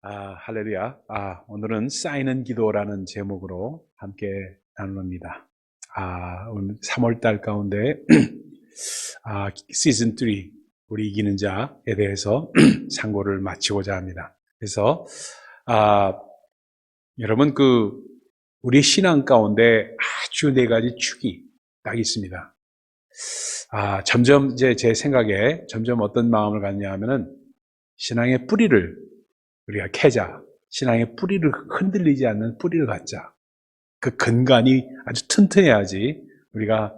할렐루야. 오늘은 쌓이는 기도라는 제목으로 함께 나눕니다. 오늘 3월 달 가운데, 시즌 3, 우리 이기는 자에 대해서 상고를 마치고자 합니다. 그래서, 여러분, 우리 신앙 가운데 아주 네 가지 축이 딱 있습니다. 점점 제 생각에 점점 어떤 마음을 갖냐 하면은, 신앙의 뿌리를 우리가 캐자, 신앙의 뿌리를 흔들리지 않는 뿌리를 갖자. 그 근간이 아주 튼튼해야지 우리가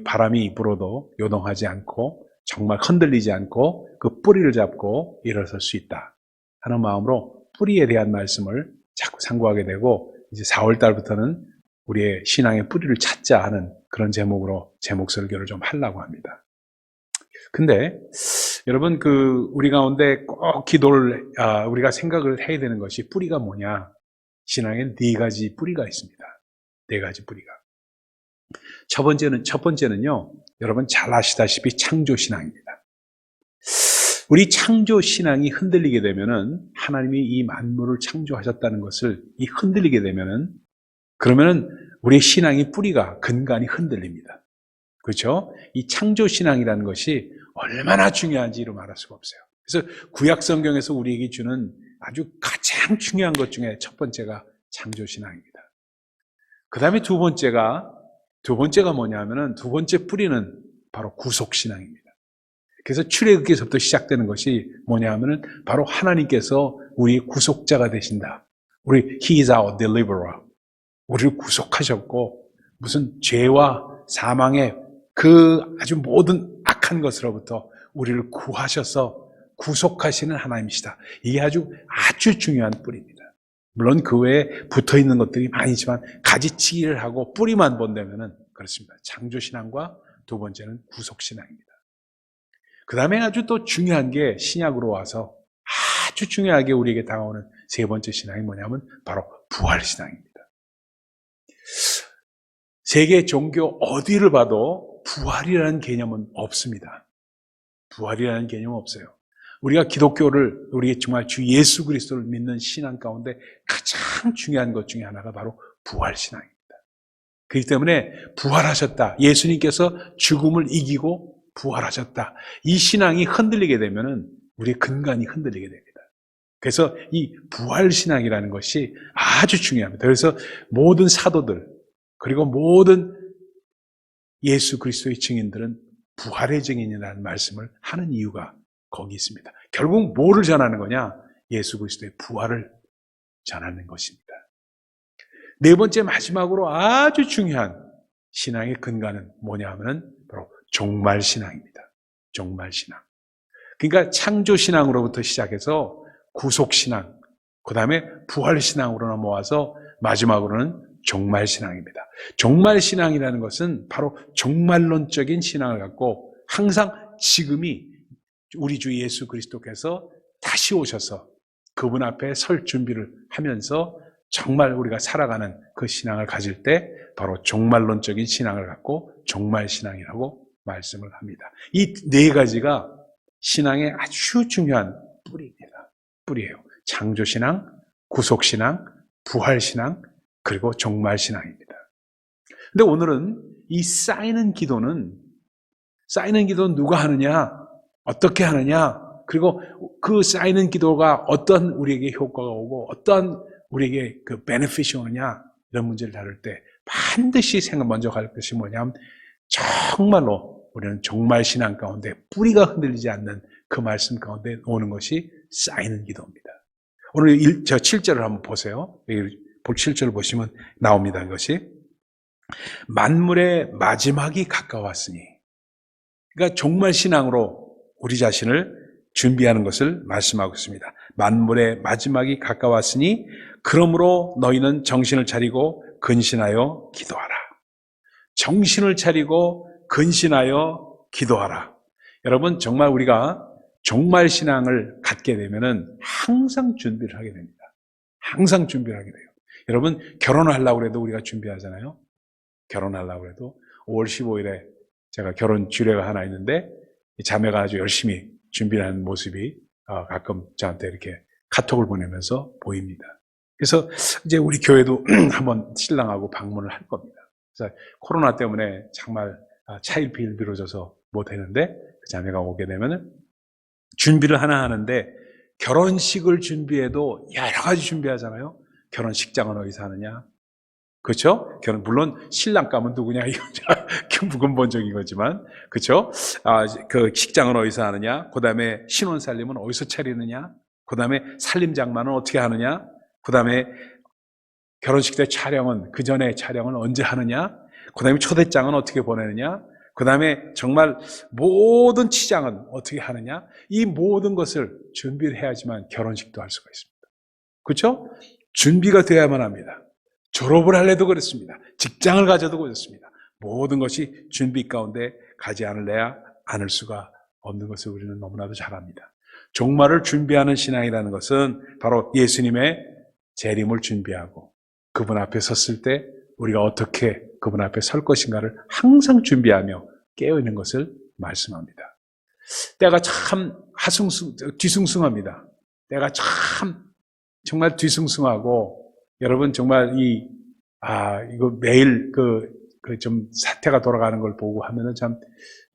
바람이 불어도 요동하지 않고 정말 흔들리지 않고 그 뿌리를 잡고 일어설 수 있다 하는 마음으로 뿌리에 대한 말씀을 자꾸 상고하게 되고, 이제 4월 달부터는 우리의 신앙의 뿌리를 찾자 하는 그런 제목으로 제목 설교를 좀 하려고 합니다. 근데 여러분, 우리 가운데 꼭 기도를, 우리가 생각을 해야 되는 것이 뿌리가 뭐냐? 신앙에 네 가지 뿌리가 있습니다. 네 가지 뿌리가. 첫 번째는요, 여러분 잘 아시다시피 창조신앙입니다. 우리 창조신앙이 흔들리게 되면은, 하나님이 이 만물을 창조하셨다는 것을 흔들리게 되면은, 그러면은 우리 신앙의 뿌리가, 근간이 흔들립니다. 그렇죠? 이 창조신앙이라는 것이 얼마나 중요한지로 말할 수가 없어요. 그래서 구약 성경에서 우리에게 주는 아주 가장 중요한 것 중에 첫 번째가 창조신앙입니다. 그 다음에 두 번째가 뭐냐면은, 두 번째 뿌리는 바로 구속신앙입니다. 그래서 출애굽기서부터 시작되는 것이 뭐냐면은, 바로 하나님께서 우리의 구속자가 되신다. He is our deliverer. 우리를 구속하셨고, 무슨 죄와 사망의 그 아주 모든 악한 것으로부터 우리를 구하셔서 구속하시는 하나님이시다. 이게 아주 중요한 뿌리입니다. 물론 그 외에 붙어 있는 것들이 많이 있지만 가지치기를 하고 뿌리만 본다면은 그렇습니다. 창조신앙과 두 번째는 구속신앙입니다. 그 다음에 아주 또 중요한 게, 신약으로 와서 아주 중요하게 우리에게 다가오는 세 번째 신앙이 뭐냐면 바로 부활신앙입니다. 세계 종교 어디를 봐도 부활이라는 개념은 없습니다. 부활이라는 개념은 없어요. 우리가 기독교를, 우리 정말 주 예수 그리스도를 믿는 신앙 가운데 가장 중요한 것 중에 하나가 바로 부활신앙입니다. 그렇기 때문에 부활하셨다, 예수님께서 죽음을 이기고 부활하셨다, 이 신앙이 흔들리게 되면은 우리의 근간이 흔들리게 됩니다. 그래서 이 부활신앙이라는 것이 아주 중요합니다. 그래서 모든 사도들, 그리고 모든 예수 그리스도의 증인들은 부활의 증인이라는 말씀을 하는 이유가 거기 있습니다. 결국 뭐를 전하는 거냐? 예수 그리스도의 부활을 전하는 것입니다. 네 번째, 마지막으로 아주 중요한 신앙의 근간은 뭐냐 하면 바로 종말신앙입니다. 종말신앙. 그러니까 창조신앙으로부터 시작해서 구속신앙, 그 다음에 부활신앙으로 넘어와서 마지막으로는 종말신앙입니다. 종말신앙이라는 것은 바로 종말론적인 신앙을 갖고, 항상 지금이 우리 주 예수 그리스도께서 다시 오셔서 그분 앞에 설 준비를 하면서 정말 우리가 살아가는 그 신앙을 가질 때 바로 종말론적인 신앙을 갖고 종말신앙이라고 말씀을 합니다. 이 네 가지가 신앙의 아주 중요한 뿌리예요. 창조신앙, 구속신앙, 부활신앙, 그리고 종말신앙입니다. 근데 오늘은 이 쌓이는 기도는 누가 하느냐, 어떻게 하느냐, 그리고 그 쌓이는 기도가 어떤 우리에게 효과가 오고 어떤 우리에게 그 베네핏이 오느냐, 이런 문제를 다룰 때 반드시 먼저 갈 것이 뭐냐면, 정말로 우리는 종말신앙 가운데 뿌리가 흔들리지 않는 그 말씀 가운데 오는 것이 쌓이는 기도입니다. 오늘 7절을 한번 보세요. 7절 보시면 나옵니다. 이것이 만물의 마지막이 가까웠으니, 그러니까 종말신앙으로 우리 자신을 준비하는 것을 말씀하고 있습니다. 만물의 마지막이 가까웠으니 그러므로 너희는 정신을 차리고 근신하여 기도하라. 정신을 차리고 근신하여 기도하라. 여러분, 정말 우리가 종말신앙을 갖게 되면은 항상 준비를 하게 됩니다. 항상 준비를 하게 돼요. 여러분, 결혼을 하려고 해도 우리가 준비하잖아요. 결혼하려고 해도 5월 15일에 제가 결혼 주례가 하나 있는데, 자매가 아주 열심히 준비하는 모습이 가끔 저한테 이렇게 카톡을 보내면서 보입니다. 그래서 이제 우리 교회도 한번 신랑하고 방문을 할 겁니다. 그래서 코로나 때문에 정말 차일피 일비로져서 못 했는데 그 자매가 오게 되면은 준비를 하나 하는데 결혼식을 준비해도 여러 가지 준비하잖아요. 결혼식장은 어디서 하느냐? 그렇죠? 물론 신랑감은 누구냐? 이건 무근본적인 거지만, 그렇죠? 그 식장은 어디서 하느냐? 그 다음에 신혼살림은 어디서 차리느냐? 그 다음에 살림장만은 어떻게 하느냐? 그 다음에 결혼식 때 촬영은, 그 전에 촬영은 언제 하느냐? 그 다음에 초대장은 어떻게 보내느냐? 그 다음에 정말 모든 치장은 어떻게 하느냐? 이 모든 것을 준비를 해야지만 결혼식도 할 수가 있습니다. 그렇죠? 준비가 되어야만 합니다. 졸업을 할래도 그렇습니다. 직장을 가져도 그렇습니다. 모든 것이 준비 가운데 가지 않을 수가 없는 것을 우리는 너무나도 잘 압니다. 종말을 준비하는 신앙이라는 것은 바로 예수님의 재림을 준비하고 그분 앞에 섰을 때 우리가 어떻게 그분 앞에 설 것인가를 항상 준비하며 깨어있는 것을 말씀합니다. 때가 참 뒤숭숭합니다. 때가 참 정말 뒤숭숭하고 여러분 정말 이거 매일 좀 사태가 돌아가는 걸 보고 하면은 참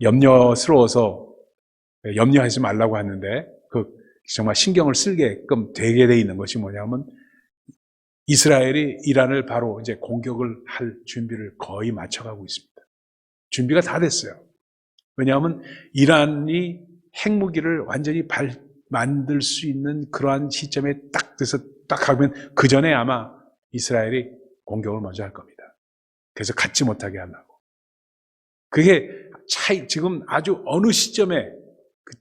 염려스러워서 염려하지 말라고 하는데 정말 신경을 쓰게끔 되게 돼 있는 것이 뭐냐면 이스라엘이 이란을 바로 이제 공격을 할 준비를 거의 맞춰가고 있습니다. 준비가 다 됐어요. 왜냐하면 이란이 핵무기를 완전히 만들 수 있는 그러한 시점에 딱 돼서 딱 가면 그 전에 아마 이스라엘이 공격을 먼저 할 겁니다. 그래서 갖지 못하게 하려고. 그게 지금 아주 어느 시점에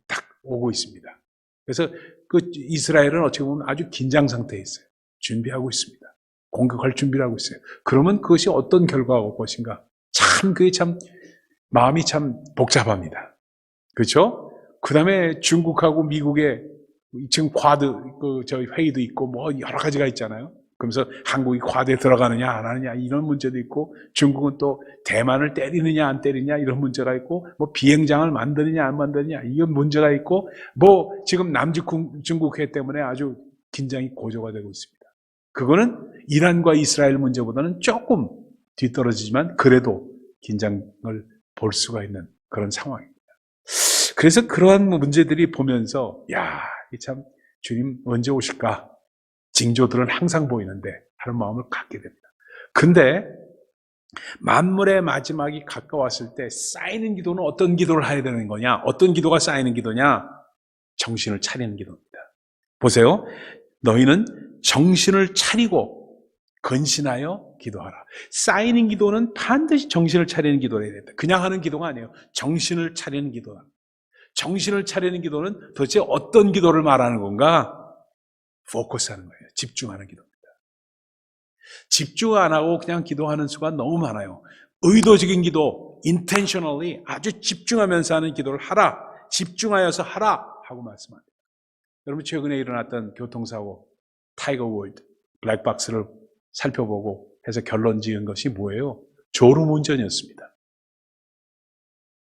딱 오고 있습니다. 그래서 이스라엘은 어떻게 보면 아주 긴장 상태에 있어요. 준비하고 있습니다. 공격할 준비를 하고 있어요. 그러면 그것이 어떤 결과가 올 것인가? 그게 마음이 참 복잡합니다. 그렇죠? 그 다음에 중국하고 미국의 지금 저희 회의도 있고 뭐 여러 가지가 있잖아요. 그러면서 한국이 쿼드에 들어가느냐 안 하느냐 이런 문제도 있고 중국은 또 대만을 때리느냐 안 때리느냐 이런 문제가 있고 뭐 비행장을 만드느냐 안 만드느냐 이런 문제가 있고 뭐 지금 중국해 때문에 아주 긴장이 고조가 되고 있습니다. 그거는 이란과 이스라엘 문제보다는 조금 뒤떨어지지만 그래도 긴장을 볼 수가 있는 그런 상황입니다. 그래서 그러한 문제들이 보면서 참 주님 언제 오실까? 징조들은 항상 보이는데 하는 마음을 갖게 됩니다. 근데 만물의 마지막이 가까웠을 때 쌓이는 기도는 어떤 기도를 해야 되는 거냐? 어떤 기도가 쌓이는 기도냐? 정신을 차리는 기도입니다. 보세요. 너희는 정신을 차리고 근신하여 기도하라. 쌓이는 기도는 반드시 정신을 차리는 기도를 해야 된다. 그냥 하는 기도가 아니에요. 정신을 차리는 기도다. 정신을 차리는 기도는 도대체 어떤 기도를 말하는 건가? 포커스하는 거예요. 집중하는 기도입니다. 집중 안 하고 그냥 기도하는 수가 너무 많아요. 의도적인 기도, intentionally 아주 집중하면서 하는 기도를 하라. 집중하여서 하라 하고 말씀합니다. 여러분 최근에 일어났던 교통사고 타이거 우드 블랙박스를 살펴보고 해서 결론 지은 것이 뭐예요? 졸음운전이었습니다.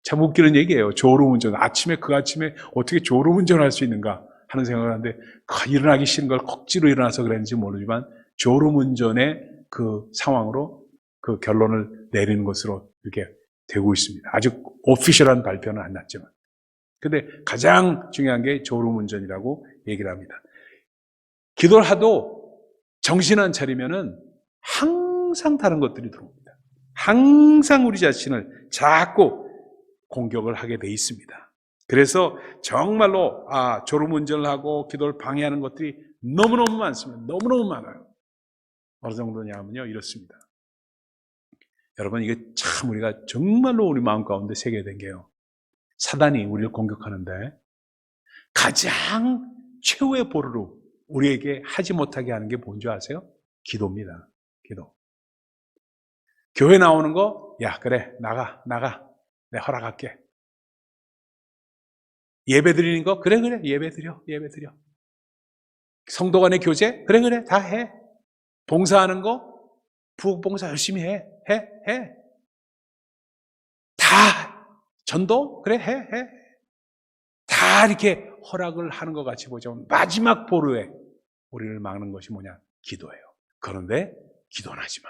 참 웃기는 얘기예요. 졸음운전. 그 아침에 어떻게 졸음운전을 할 수 있는가 하는 생각을 하는데 일어나기 싫은 걸 억지로 일어나서 그랬는지 모르지만 졸음운전의 그 상황으로 그 결론을 내리는 것으로 이렇게 되고 있습니다. 아주 오피셜한 발표는 안 났지만. 근데 가장 중요한 게 졸음운전이라고 얘기를 합니다. 기도를 하도 정신 안 차리면은 항상 다른 것들이 들어옵니다. 항상 우리 자신을 자꾸 공격을 하게 돼 있습니다. 그래서 정말로 졸음운전을 하고 기도를 방해하는 것들이 너무너무 많습니다. 너무너무 많아요. 어느 정도냐면요 이렇습니다. 여러분 이게 참 우리가 정말로 우리 마음 가운데 새겨야 된 게요. 사단이 우리를 공격하는데 가장 최후의 보루로 우리에게 하지 못하게 하는 게 뭔지 아세요? 기도입니다. 기도. 교회 나오는 거, 그래 나가 내가 허락할게. 예배 드리는 거, 그래 예배 드려. 성도 간의 교제, 그래 다 해. 봉사하는 거, 부엌 봉사 열심히 해. 다 전도, 그래 해. 다 이렇게 허락을 하는 것 같이 보죠. 마지막 보루에 우리를 막는 것이 뭐냐? 기도예요. 그런데 기도는 하지 마.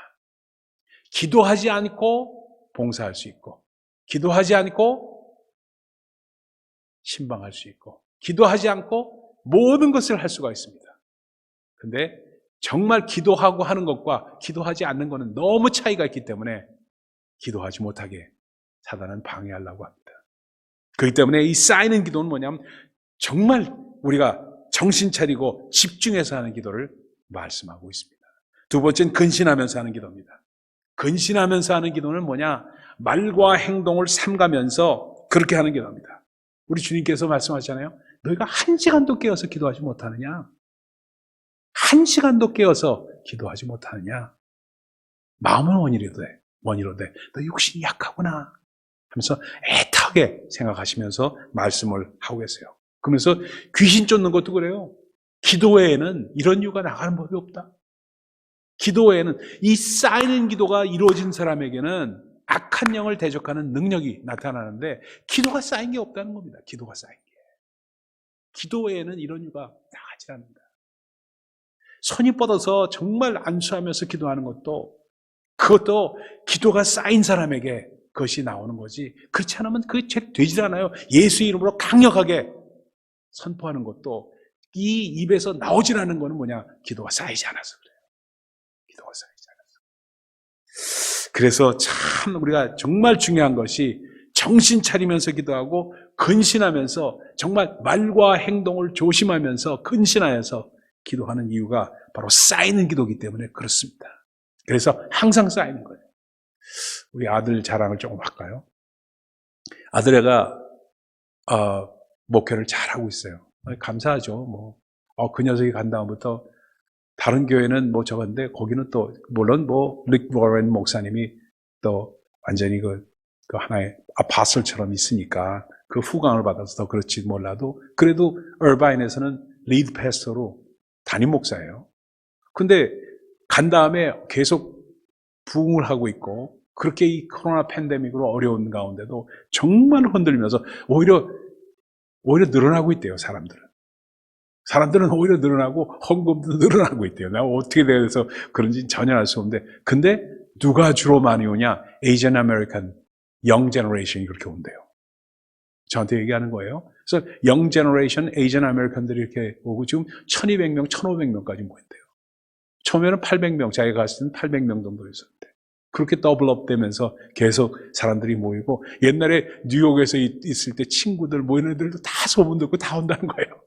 기도하지 않고 봉사할 수 있고, 기도하지 않고 신방할 수 있고, 기도하지 않고 모든 것을 할 수가 있습니다. 근데 정말 기도하고 하는 것과 기도하지 않는 것은 너무 차이가 있기 때문에 기도하지 못하게 사단은 방해하려고 합니다. 그렇기 때문에 이 쌓이는 기도는 뭐냐면 정말 우리가 정신 차리고 집중해서 하는 기도를 말씀하고 있습니다. 두 번째는 근신하면서 하는 기도입니다. 근신하면서 하는 기도는 뭐냐? 말과 행동을 삼가면서 그렇게 하는 기도입니다. 우리 주님께서 말씀하시잖아요. 너희가 1시간도 깨어서 기도하지 못하느냐? 1시간도 깨어서 기도하지 못하느냐? 마음은 원이로되 너 육신이 약하구나 하면서 애타게 생각하시면서 말씀을 하고 계세요. 그러면서 귀신 쫓는 것도 그래요. 기도 외에는 이런 이유가 나가는 법이 없다. 기도 외에는 이 쌓이는 기도가 이루어진 사람에게는 악한 영을 대적하는 능력이 나타나는데 기도가 쌓인 게 없다는 겁니다. 기도가 쌓인 게. 기도 외에는 이런 이유가 나가지 않는다. 손이 뻗어서 정말 안수하면서 기도하는 것도 그것도 기도가 쌓인 사람에게 그것이 나오는 거지. 그렇지 않으면 그게 되질 않아요. 예수 이름으로 강력하게 선포하는 것도 이 입에서 나오질 않는 거는 뭐냐? 기도가 쌓이지 않아서 그래요. 기도가 쌓이지 않아서. 그래서 참 우리가 정말 중요한 것이 정신 차리면서 기도하고 근신하면서 정말 말과 행동을 조심하면서 근신하여서 기도하는 이유가 바로 쌓이는 기도이기 때문에 그렇습니다. 그래서 항상 쌓이는 거예요. 우리 아들 자랑을 조금 할까요? 아들애가 목회를 잘하고 있어요. 감사하죠. 그 녀석이 간 다음부터 다른 교회는 저건데 거기는 또 물론 릭 워렌 목사님이 또 완전히 그 하나의 아파슬처럼 있으니까 그 후광을 받아서 더 그렇지 몰라도 그래도 얼바인에서는 리드 패스터로 담임 목사예요. 근데 간 다음에 계속 부흥을 하고 있고 그렇게 이 코로나 팬데믹으로 어려운 가운데도 정말 흔들리면서 오히려 늘어나고 있대요. 사람들은 오히려 늘어나고 헌금도 늘어나고 있대요. 내가 어떻게 돼서 그런지 전혀 알 수 없는데 근데 누가 주로 많이 오냐? 에이전 아메리칸 영 제너레이션이 그렇게 온대요. 저한테 얘기하는 거예요. 그래서 영 제너레이션 에이전 아메리칸들이 이렇게 오고 지금 1200명, 1500명까지 모인대요. 처음에는 800명, 자기가 갔을 때는 800명 정도 있었는데 그렇게 더블업 되면서 계속 사람들이 모이고 옛날에 뉴욕에서 있을 때 친구들 모이는 애들도 다 소문 듣고 다 온다는 거예요.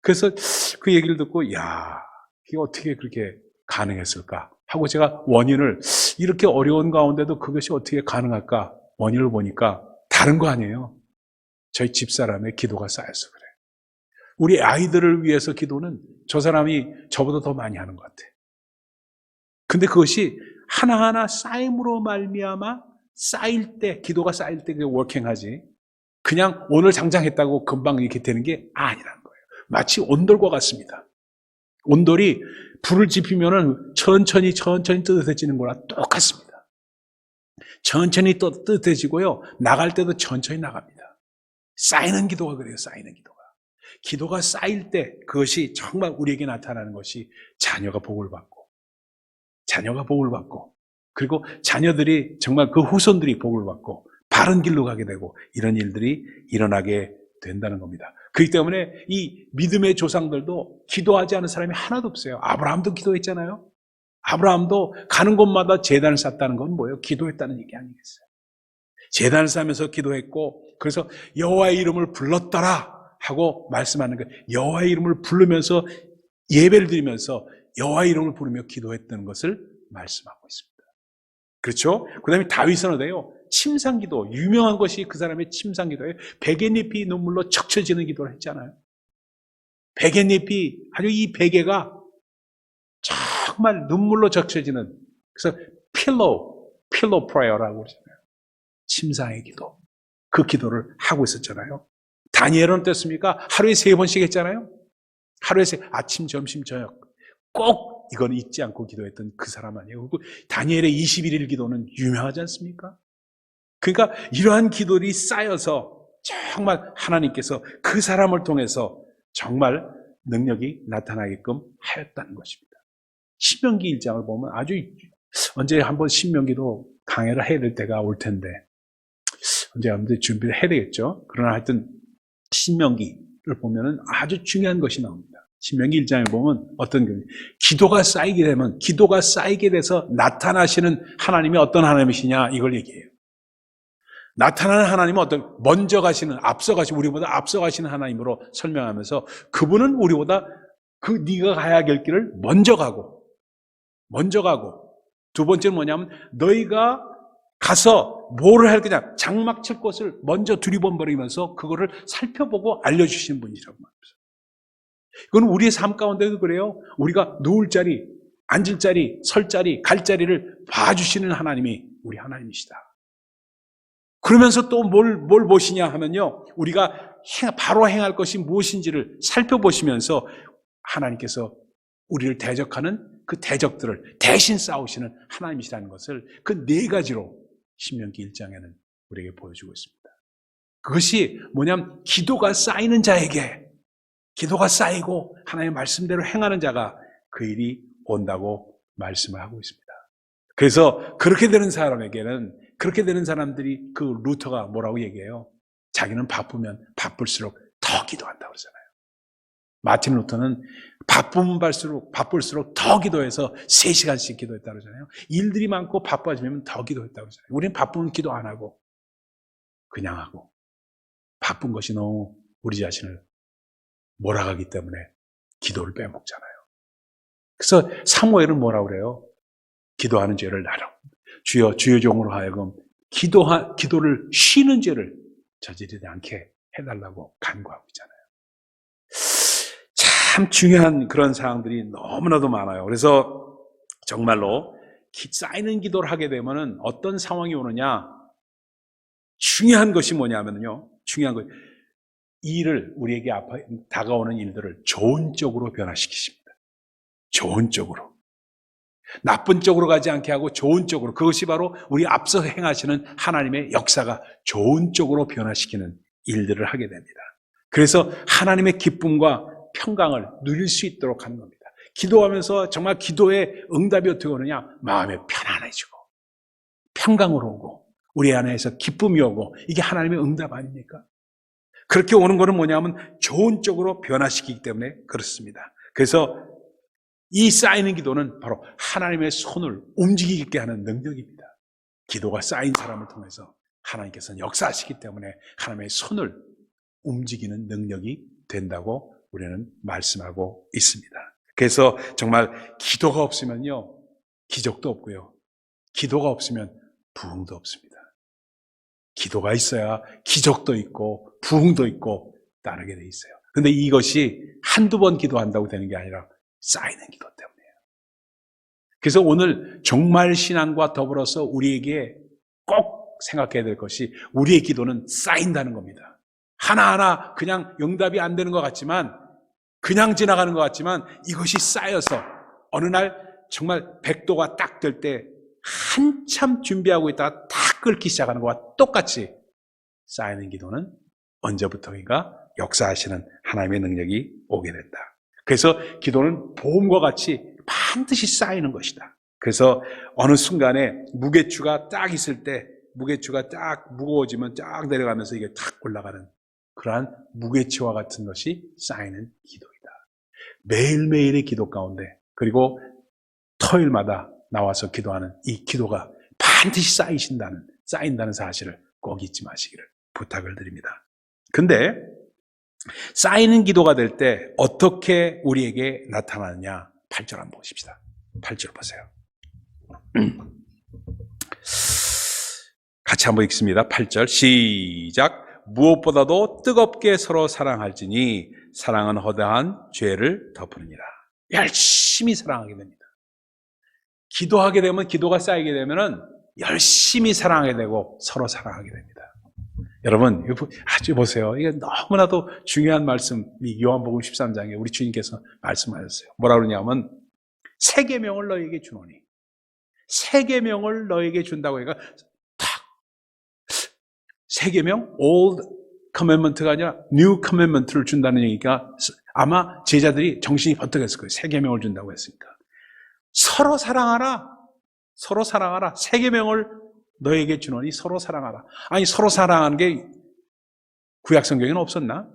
그래서 그 얘기를 듣고 야, 이게 어떻게 그렇게 가능했을까 하고 제가 원인을 이렇게 어려운 가운데도 그것이 어떻게 가능할까 원인을 보니까 다른 거 아니에요. 저희 집사람의 기도가 쌓여서 그래요. 우리 아이들을 위해서 기도는 저 사람이 저보다 더 많이 하는 것 같아요. 근데 그것이 하나하나 쌓임으로 말미암아 쌓일 때, 기도가 쌓일 때 그게 워킹하지 그냥 오늘 장장했다고 금방 이렇게 되는 게 아니라는 거예요. 마치 온돌과 같습니다. 온돌이 불을 지피면은 천천히 뜨뜻해지는 거랑 똑같습니다. 천천히 또 뜨뜻해지고요. 나갈 때도 천천히 나갑니다. 쌓이는 기도가 그래요. 쌓이는 기도가. 기도가 쌓일 때 그것이 정말 우리에게 나타나는 것이 자녀가 복을 받고 그리고 자녀들이 정말 그 후손들이 복을 받고 바른 길로 가게 되고 이런 일들이 일어나게 된다는 겁니다. 그렇기 때문에 이 믿음의 조상들도 기도하지 않은 사람이 하나도 없어요. 아브라함도 기도했잖아요. 아브라함도 가는 곳마다 제단을 쌓았다는 건 뭐예요? 기도했다는 얘기 아니겠어요? 제단을 쌓으면서 기도했고 그래서 여호와의 이름을 불렀더라 하고 말씀하는 거예요. 여호와의 이름을 부르면서 예배를 드리면서 여호와의 이름을 부르며 기도했던 것을 말씀하고 있습니다. 그렇죠? 그 다음에 다윗은 어때요? 침상기도, 유명한 것이 그 사람의 침상기도예요. 베갯잎이 눈물로 적셔지는 기도를 했잖아요. 베갯잎이 아주 이 베개가 정말 눈물로 적셔지는 그래서 필로우 프레어라고 그러잖아요. 침상의 기도. 그 기도를 하고 있었잖아요. 다니엘은 어땠습니까? 하루에 3번씩 했잖아요. 하루에 아침, 점심, 저녁 꼭 이건 잊지 않고 기도했던 그 사람 아니에요. 그리고 다니엘의 21일 기도는 유명하지 않습니까? 그러니까 이러한 기도들이 쌓여서 정말 하나님께서 그 사람을 통해서 정말 능력이 나타나게끔 하였다는 것입니다. 신명기 1장을 보면 아주 언제 한번 신명기도 강해를 해야 될 때가 올 텐데 언제 한번 준비를 해야 되겠죠. 그러나 하여튼 신명기를 보면은 아주 중요한 것이 나옵니다. 신명기 1장에 보면 어떤 기도가 쌓이게 돼서 나타나시는 하나님이 어떤 하나님이시냐 이걸 얘기해요. 나타나는 하나님은 먼저 가시는, 우리보다 앞서 가시는 하나님으로 설명하면서 그분은 우리보다 네가 가야 할 길을 먼저 가고 두 번째는 뭐냐면 너희가 가서 뭐를 할 거냐 장막 칠 곳을 먼저 두리번거리면서 그거를 살펴보고 알려주시는 분이라고 말합니다. 이건 우리의 삶 가운데도 그래요. 우리가 누울 자리, 앉을 자리, 설 자리, 갈 자리를 봐주시는 하나님이 우리 하나님이시다. 그러면서 또 뭘 보시냐 하면요. 우리가 바로 행할 것이 무엇인지를 살펴보시면서 하나님께서 우리를 대적하는 그 대적들을 대신 싸우시는 하나님이시라는 것을 그 네 가지로 신명기 1장에는 우리에게 보여주고 있습니다. 그것이 뭐냐면 기도가 쌓이는 자에게 기도가 쌓이고 하나님의 말씀대로 행하는 자가 그 일이 온다고 말씀을 하고 있습니다. 그래서 그렇게 되는 사람들이 그 루터가 뭐라고 얘기해요? 자기는 바쁘면 바쁠수록 더 기도한다고 그러잖아요. 마틴 루터는 바쁠수록 더 기도해서 3시간씩 기도했다고 그러잖아요. 일들이 많고 바빠지면 더 기도했다고 그러잖아요. 우리는 바쁘면 기도 안 하고 그냥 하고 바쁜 것이 너무 우리 자신을 몰아가기 때문에 기도를 빼먹잖아요. 그래서 사무엘은 뭐라고 그래요? 기도하는 죄를 나라. 주의 종으로 하여금 기도를 쉬는 죄를 저지르지 않게 해달라고 간구하고 있잖아요. 참 중요한 그런 사항들이 너무나도 많아요. 그래서 정말로 쌓이는 기도를 하게 되면은 어떤 상황이 오느냐? 중요한 것이 뭐냐면요. 우리에게 다가오는 일들을 좋은 쪽으로 변화시키십니다. 좋은 쪽으로. 나쁜 쪽으로 가지 않게 하고 좋은 쪽으로. 그것이 바로 우리 앞서 행하시는 하나님의 역사가 좋은 쪽으로 변화시키는 일들을 하게 됩니다. 그래서 하나님의 기쁨과 평강을 누릴 수 있도록 하는 겁니다. 기도하면서 정말 기도의 응답이 어떻게 오느냐? 마음이 편안해지고 평강으로 오고 우리 안에서 기쁨이 오고 이게 하나님의 응답 아닙니까? 그렇게 오는 거는 뭐냐면 좋은 쪽으로 변화시키기 때문에 그렇습니다. 그래서 이 쌓이는 기도는 바로 하나님의 손을 움직이게 하는 능력입니다. 기도가 쌓인 사람을 통해서 하나님께서는 역사하시기 때문에 하나님의 손을 움직이는 능력이 된다고 우리는 말씀하고 있습니다. 그래서 정말 기도가 없으면요, 기적도 없고요. 기도가 없으면 부흥도 없습니다. 기도가 있어야 기적도 있고 부흥도 있고 따르게 돼 있어요. 그런데 이것이 한두 번 기도한다고 되는 게 아니라 쌓이는 기도 때문이에요. 그래서 오늘 종말 신앙과 더불어서 우리에게 꼭 생각해야 될 것이 우리의 기도는 쌓인다는 겁니다. 하나하나 그냥 응답이 안 되는 것 같지만 그냥 지나가는 것 같지만 이것이 쌓여서 어느 날 정말 100도가 딱 될 때 한참 준비하고 있다가 딱 끓기 시작하는 것과 똑같이 쌓이는 기도는 언제부터인가 역사하시는 하나님의 능력이 오게 된다. 그래서 기도는 보험과 같이 반드시 쌓이는 것이다. 그래서 어느 순간에 무게추가 딱 있을 때 무게추가 딱 무거워지면 쫙 내려가면서 이게 탁 올라가는 그러한 무게추와 같은 것이 쌓이는 기도이다. 매일매일의 기도 가운데 그리고 토요일마다 나와서 기도하는 이 기도가 반드시 쌓인다는 사실을 꼭 잊지 마시기를 부탁을 드립니다. 근데 쌓이는 기도가 될 때 어떻게 우리에게 나타나느냐 8절 한번 보십시다. 8절 보세요. 같이 한번 읽습니다. 8절 시작. 무엇보다도 뜨겁게 서로 사랑할지니 사랑은 허다한 죄를 덮으느니라. 열심히 사랑하게 됩니다. 기도하게 되면 기도가 쌓이게 되면은 열심히 사랑하게 되고 서로 사랑하게 됩니다. 여러분, 아주 보세요. 이게 너무나도 중요한 말씀, 이 요한복음 13장에 우리 주님께서 말씀하셨어요. 뭐라 그러냐면, 새 계명을 너에게 주노니. 새 계명을 너에게 준다고 해가 새 계명, Old 커맨먼트가 아니라 뉴 커맨먼트를 준다는 얘기가 아마 제자들이 정신이 번뜩했을 거예요. 새 계명을 준다고 했으니까. 서로 사랑하라. 서로 사랑하라. 새 계명을 너에게 주노니 서로 사랑하라. 아니 서로 사랑하는 게 구약 성경에는 없었나?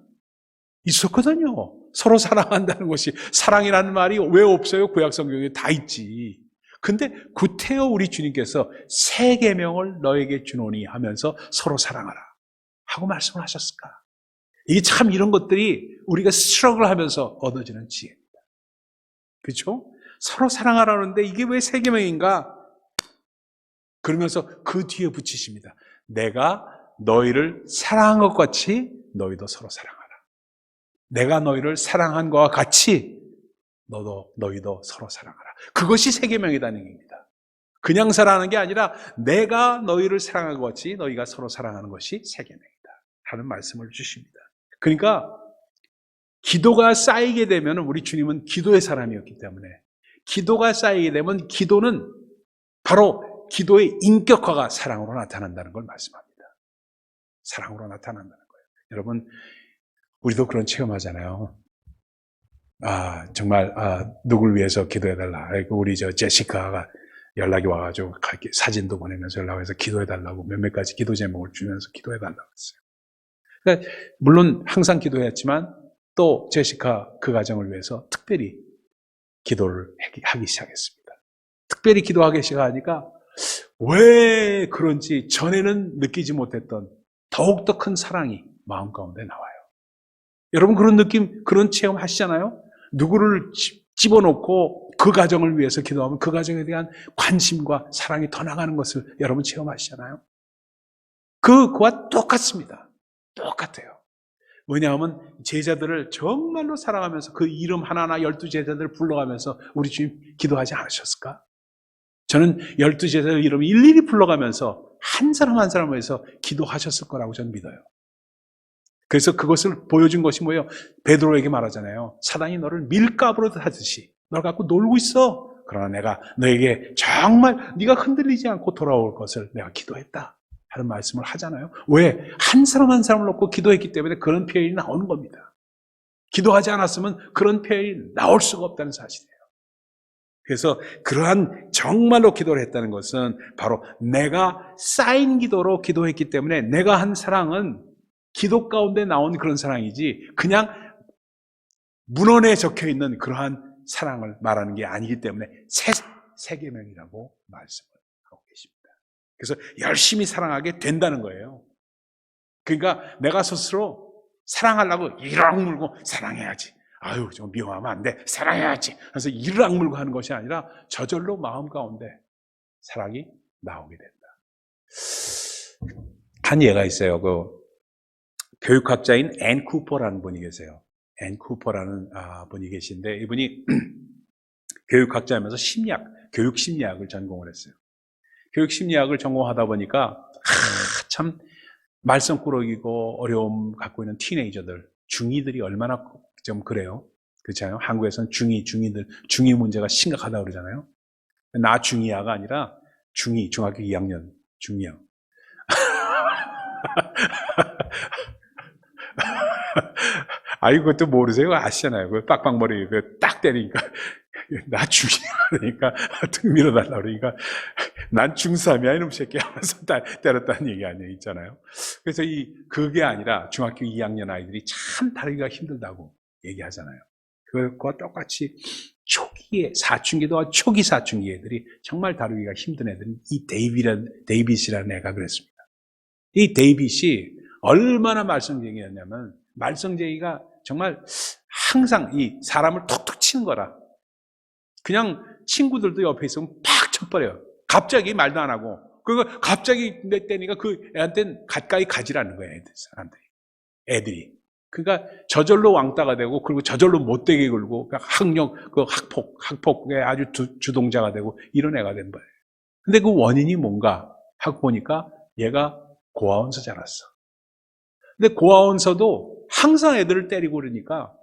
있었거든요. 서로 사랑한다는 것이 사랑이라는 말이 왜 없어요? 구약 성경에 다 있지. 근데 구태여 우리 주님께서 새 계명을 너에게 주노니 하면서 서로 사랑하라 하고 말씀을 하셨을까? 이게 참 이런 것들이 우리가 스트러글 하면서 얻어지는 지혜입니다. 그렇죠? 서로 사랑하라는데 이게 왜 새 계명인가? 그러면서 그 뒤에 붙이십니다. 내가 너희를 사랑한 것 같이 너희도 서로 사랑하라. 내가 너희를 사랑한 것과 같이 너희도 서로 사랑하라. 그것이 새 계명이라는 얘기입니다. 그냥 사랑하는 게 아니라 내가 너희를 사랑한 것 같이 너희가 서로 사랑하는 것이 새 계명이다 하는 말씀을 주십니다. 그러니까 기도가 쌓이게 되면 우리 주님은 기도의 사람이었기 때문에 기도가 쌓이게 되면 기도는 바로 기도의 인격화가 사랑으로 나타난다는 걸 말씀합니다. 사랑으로 나타난다는 거예요. 여러분, 우리도 그런 체험하잖아요. 정말 누굴 위해서 기도해달라. 우리 제시카가 연락이 와가지고 사진도 보내면서 연락해서 기도해달라고 몇몇 가지 기도 제목을 주면서 기도해달라고 했어요. 그러니까 물론 항상 기도했지만 또 제시카 그 가정을 위해서 특별히 기도를 하기 시작했습니다. 특별히 기도하기 시작하니까 왜 그런지 전에는 느끼지 못했던 더욱더 큰 사랑이 마음 가운데 나와요. 여러분 그런 느낌, 그런 체험 하시잖아요? 누구를 집어넣고 그 가정을 위해서 기도하면 그 가정에 대한 관심과 사랑이 더 나가는 것을 여러분 체험하시잖아요? 그와 똑같습니다. 똑같아요. 왜냐하면 제자들을 정말로 사랑하면서 그 이름 하나하나 12제자들을 불러가면서 우리 주님 기도하지 않으셨을까? 저는 12제자들 이름을 일일이 불러가면서 한 사람 한 사람을 위해서 기도하셨을 거라고 저는 믿어요. 그래서 그것을 보여준 것이 뭐예요? 베드로에게 말하잖아요. 사단이 너를 밀가부로 하듯이 널 갖고 놀고 있어. 그러나 내가 너에게 정말 네가 흔들리지 않고 돌아올 것을 내가 기도했다 하는 말씀을 하잖아요. 왜? 한 사람 한 사람을 놓고 기도했기 때문에 그런 표현이 나오는 겁니다. 기도하지 않았으면 그런 표현이 나올 수가 없다는 사실이에요. 그래서 그러한 정말로 기도를 했다는 것은 바로 내가 쌓인 기도로 기도했기 때문에 내가 한 사랑은 기도 가운데 나온 그런 사랑이지 그냥 문헌에 적혀있는 그러한 사랑을 말하는 게 아니기 때문에 새 계명이라고 말씀을 하고 계십니다. 그래서 열심히 사랑하게 된다는 거예요. 그러니까 내가 스스로 사랑하려고 이락 물고 사랑해야지. 아유, 좀 미워하면 안 돼. 사랑해야지. 그래서 이락 물고 하는 것이 아니라 저절로 마음 가운데 사랑이 나오게 된다. 한 예가 있어요. 교육학자인 앤 쿠퍼라는 분이 계세요. 앤 쿠퍼라는 분이 계신데 이분이 교육학자이면서 교육심리학을 전공을 했어요. 교육심리학을 전공하다 보니까 참 말썽꾸러기고 어려움 갖고 있는 티네이저들, 중이들이 얼마나 좀 그래요. 그렇잖아요. 한국에서는 중이 문제가 심각하다고 그러잖아요. 나 중이야가 아니라 중학교 2학년 중이야. 아이고, 그것도 모르세요? 아시잖아요. 그 빡빡머리 딱 때리니까 나 중이야 그러니까 등 밀어달라 그러니까 난 중3이야 이놈 새끼 하면서 때렸다는 얘기 아니에요, 있잖아요. 그래서 그게 아니라 중학교 2학년 아이들이 참 다루기가 힘들다고 얘기하잖아요. 그것과 똑같이 초기에 사춘기도 초기 사춘기 애들이 정말 다루기가 힘든 애들은 이 데이빗이라는 애가 그랬습니다. 이 데이빗이 얼마나 말썽쟁이였냐면 말썽쟁이가 정말 항상 이 사람을 톡톡 치는 거라. 그냥 친구들도 옆에 있으면 팍 쳐버려요. 갑자기 말도 안 하고. 그리고 갑자기 내 때니까 그 애한테는 가까이 가지라는 거예요, 애들이. 그러니까 저절로 왕따가 되고, 그리고 저절로 못되게 굴고, 학폭에 아주 주동자가 되고, 이런 애가 된 거예요. 근데 그 원인이 뭔가 하고 보니까 얘가 고아원서 자랐어. 근데 고아원서도 항상 애들을 때리고 그러니까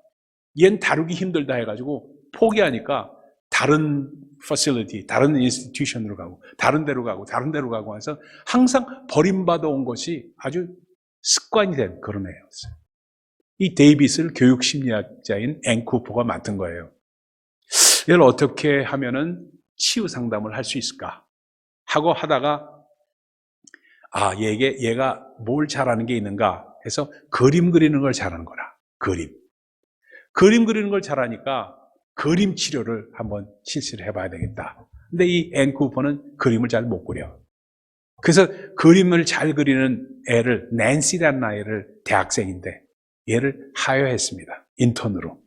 얜 다루기 힘들다 해가지고 포기하니까 다른 facility, 다른 institution으로 가고 다른 데로 가고 해서 항상 버림받아 온 것이 아주 습관이 된 그런 애였어요. 이 데이빗을 교육심리학자인 앤 쿠퍼가 맡은 거예요. 이걸 어떻게 하면은 치유 상담을 할 수 있을까 하고 하다가 얘가 뭘 잘하는 게 있는가 해서 그림 그리는 걸 잘하는 거라. 그림 그리는 걸 잘하니까 그림 치료를 한번 실시를 해봐야 되겠다. 근데 이 앤 쿠퍼는 그림을 잘 못 그려. 그래서 그림을 잘 그리는 애를, 낸시라는 아이를, 대학생인데 얘를 하여했습니다. 인턴으로.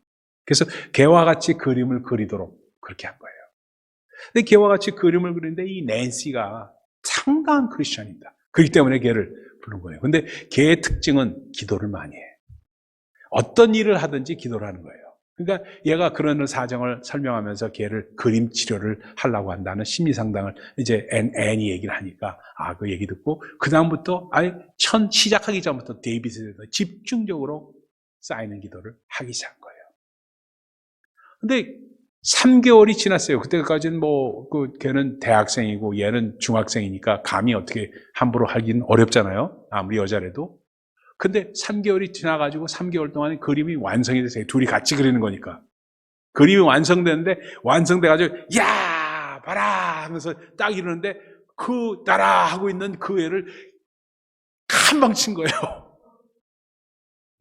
그래서 걔와 같이 그림을 그리도록 그렇게 한 거예요. 근데 걔와 같이 그림을 그리는데 이 낸시가 상당한 크리스천입니다. 그렇기 때문에 걔를 부른 거예요. 근데 걔의 특징은 기도를 많이 해. 어떤 일을 하든지 기도를 하는 거예요. 그러니까 얘가 그런 사정을 설명하면서 걔를 그림 치료를 하려고 한다는 심리 상담을 이제 앤이 얘기를 하니까 그 얘기 듣고 그다음부터 시작하기 전부터 데이빗에 대해서 집중적으로 쌓이는 기도를 하기 시작한 거예요. 근데 3개월이 지났어요. 그때까지는 걔는 대학생이고 얘는 중학생이니까 감히 어떻게 함부로 하긴 어렵잖아요. 아무리 여자라도. 근데 3개월이 지나가지고 3개월 동안에 그림이 완성이 됐어요. 둘이 같이 그리는 거니까. 그림이 완성돼가지고, 야! 봐라! 하면서 딱 이러는데, 따라! 하고 있는 그 애를 한 방 친 거예요.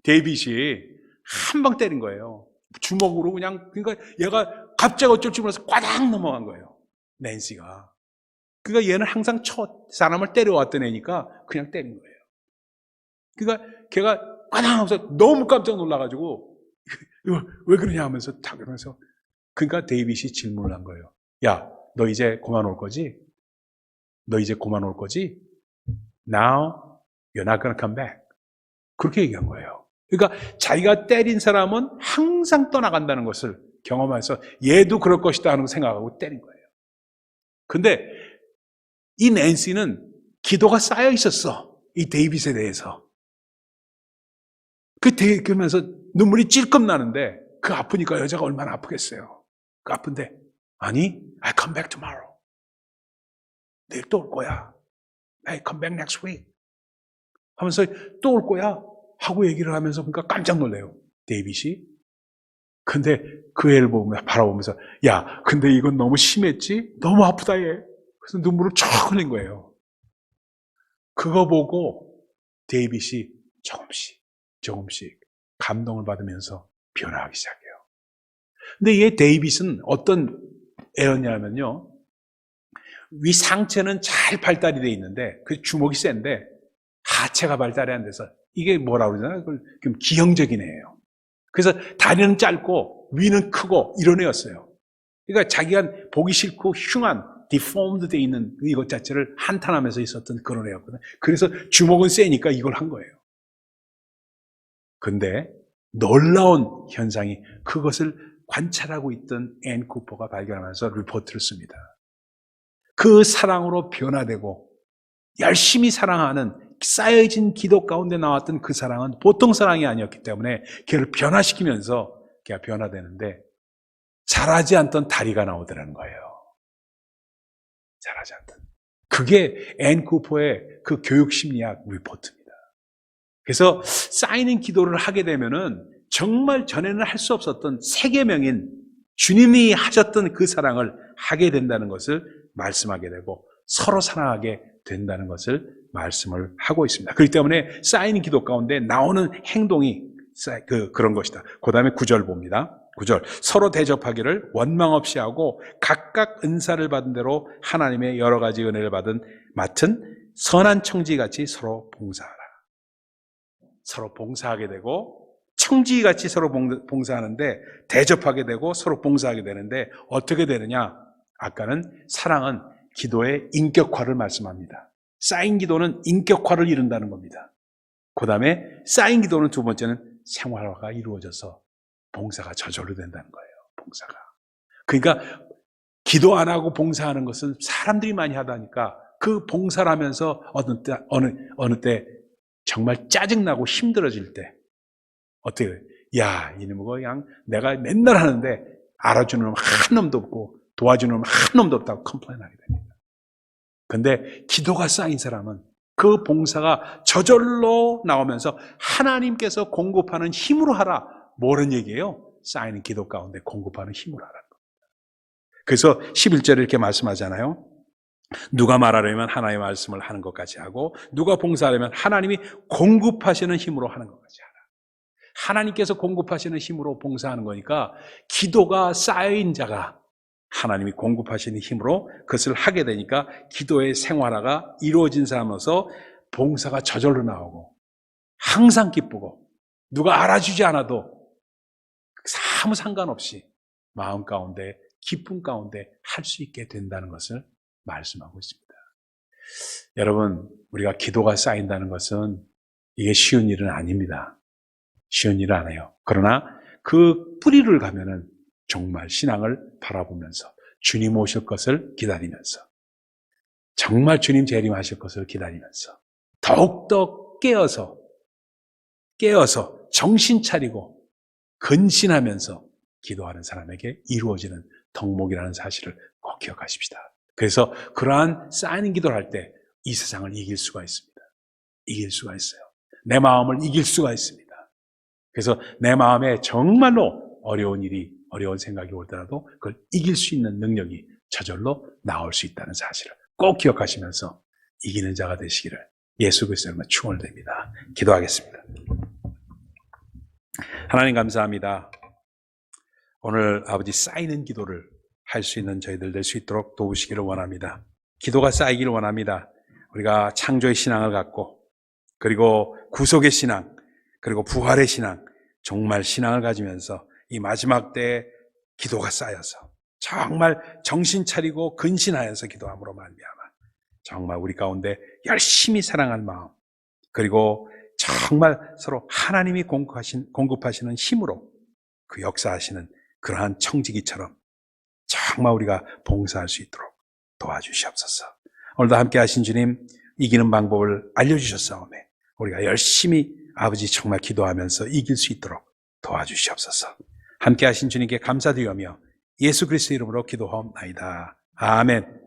데이빗이 한 방 때린 거예요. 주먹으로 그러니까 얘가 갑자기 어쩔 줄 몰라서 꽈당 넘어간 거예요. 낸시가. 그러니까 얘는 항상 사람을 때려왔던 애니까 그냥 때린 거예요. 그러니까 걔가 꽈당 하면서 너무 깜짝 놀라가지고 왜 그러냐 하면서 탁 이러면서 그러니까 데이빗이 질문을 한 거예요. 야, 너 이제 그만 올 거지? Now you're not gonna come back. 그렇게 얘기한 거예요. 그러니까 자기가 때린 사람은 항상 떠나간다는 것을 경험해서 얘도 그럴 것이다 하는 생각하고 때린 거예요. 근데 이 낸시는 기도가 쌓여 있었어. 이 데이빗에 대해서. 그러면서 눈물이 찔끔 나는데 그 아프니까 여자가 얼마나 아프겠어요. 그 아픈데 I come back tomorrow. 내일 또 올 거야. I come back next week. 하면서 또 올 거야. 하고 얘기를 하면서 그러니까 깜짝 놀래요. 데이빗이. 근데 그 애를 바라보면서 야, 근데 이건 너무 심했지? 너무 아프다 얘. 그래서 눈물을 쫙 흘린 거예요. 그거 보고 데이빗이 조금씩 감동을 받으면서 변화하기 시작해요. 근데 얘 데이빗은 어떤 애였냐면요. 위 상체는 잘 발달이 돼 있는데 그 주먹이 센데 하체가 발달이 안 돼서 이게 뭐라고 그러잖아요. 좀 기형적인 애예요. 그래서 다리는 짧고 위는 크고 이런 애였어요. 그러니까 자기가 보기 싫고 흉한 deformed 돼 있는 이것 자체를 한탄하면서 있었던 그런 애였거든요. 그래서 주먹은 세니까 이걸 한 거예요. 근데 놀라운 현상이 그것을 관찰하고 있던 앤 쿠퍼가 발견하면서 리포트를 씁니다. 그 사랑으로 변화되고 열심히 사랑하는 쌓여진 기도 가운데 나왔던 그 사랑은 보통 사랑이 아니었기 때문에 걔를 변화시키면서 걔가 변화되는데 자라지 않던 다리가 나오더라는 거예요. 자라지 않던. 그게 앤 쿠퍼의 그 교육심리학 리포트입니다. 그래서 쌓이는 기도를 하게 되면은 정말 전에는 할 수 없었던 세계명인 주님이 하셨던 그 사랑을 하게 된다는 것을 말씀하게 되고 서로 사랑하게 된다는 것을 말씀을 하고 있습니다. 그렇기 때문에 쌓이는 기도 가운데 나오는 행동이 그런 것이다. 그 다음에 9절 봅니다. 9절 서로 대접하기를 원망 없이 하고 각각 은사를 받은 대로 하나님의 여러 가지 은혜를 맡은 선한 청지같이 서로 봉사하라. 서로 봉사하게 되고 청지같이 서로 봉사하는데 대접하게 되고 서로 봉사하게 되는데 어떻게 되느냐? 아까는 사랑은 기도의 인격화를 말씀합니다. 쌓인 기도는 인격화를 이룬다는 겁니다. 그 다음에 쌓인 기도는 두 번째는 생활화가 이루어져서 봉사가 저절로 된다는 거예요. 봉사가. 그러니까 기도 안 하고 봉사하는 것은 사람들이 많이 하다니까 그 봉사를 하면서 어느 때 정말 짜증나고 힘들어질 때 어떻게 해요? 야, 이놈은 그냥 내가 맨날 하는데 알아주는 놈 한 놈도 없고 도와주는 놈 한 놈도 없다고 컴플레인하게 됩니다. 근데 기도가 쌓인 사람은 그 봉사가 저절로 나오면서 하나님께서 공급하는 힘으로 하라. 뭐는 얘기예요? 쌓이는 기도 가운데 공급하는 힘으로 하라는 겁니다. 그래서 11절에 이렇게 말씀하잖아요. 누가 말하려면 하나님의 말씀을 하는 것까지 하고, 누가 봉사하려면 하나님이 공급하시는 힘으로 하는 것까지 하라. 하나님께서 공급하시는 힘으로 봉사하는 거니까 기도가 쌓인 자가 하나님이 공급하시는 힘으로 그것을 하게 되니까 기도의 생활화가 이루어진 사람으로서 봉사가 저절로 나오고 항상 기쁘고 누가 알아주지 않아도 아무 상관없이 마음 가운데 기쁨 가운데 할 수 있게 된다는 것을 말씀하고 있습니다. 여러분, 우리가 기도가 쌓인다는 것은 이게 쉬운 일은 아닙니다. 쉬운 일은 아니에요. 그러나 그 뿌리를 가면은 정말 신앙을 바라보면서 주님 오실 것을 기다리면서 정말 주님 재림하실 것을 기다리면서 더욱더 깨어서 정신 차리고 근신하면서 기도하는 사람에게 이루어지는 덕목이라는 사실을 꼭 기억하십시다. 그래서 그러한 쌓이는 기도를 할 때 이 세상을 이길 수가 있습니다. 이길 수가 있어요. 내 마음을 이길 수가 있습니다. 그래서 내 마음에 정말로 어려운 일이, 어려운 생각이 오더라도 그걸 이길 수 있는 능력이 저절로 나올 수 있다는 사실을 꼭 기억하시면서 이기는 자가 되시기를 예수 그리스도의 이름으로 축원드립니다. 기도하겠습니다. 하나님 감사합니다. 오늘 아버지 쌓이는 기도를 할 수 있는 저희들 될 수 있도록 도우시기를 원합니다. 기도가 쌓이기를 원합니다. 우리가 창조의 신앙을 갖고 그리고 구속의 신앙 그리고 부활의 신앙 정말 신앙을 가지면서 이 마지막 때에 기도가 쌓여서 정말 정신 차리고 근신하여서 기도함으로 말미암아 정말 우리 가운데 열심히 사랑할 마음 그리고 정말 서로 하나님이 공급하시는 힘으로 그 역사하시는 그러한 청지기처럼 정말 우리가 봉사할 수 있도록 도와주시옵소서. 오늘도 함께 하신 주님 이기는 방법을 알려주셨사오매 우리가 열심히 아버지 정말 기도하면서 이길 수 있도록 도와주시옵소서. 함께 하신 주님께 감사드리며 예수 그리스도의 이름으로 기도하옵나이다. 아멘.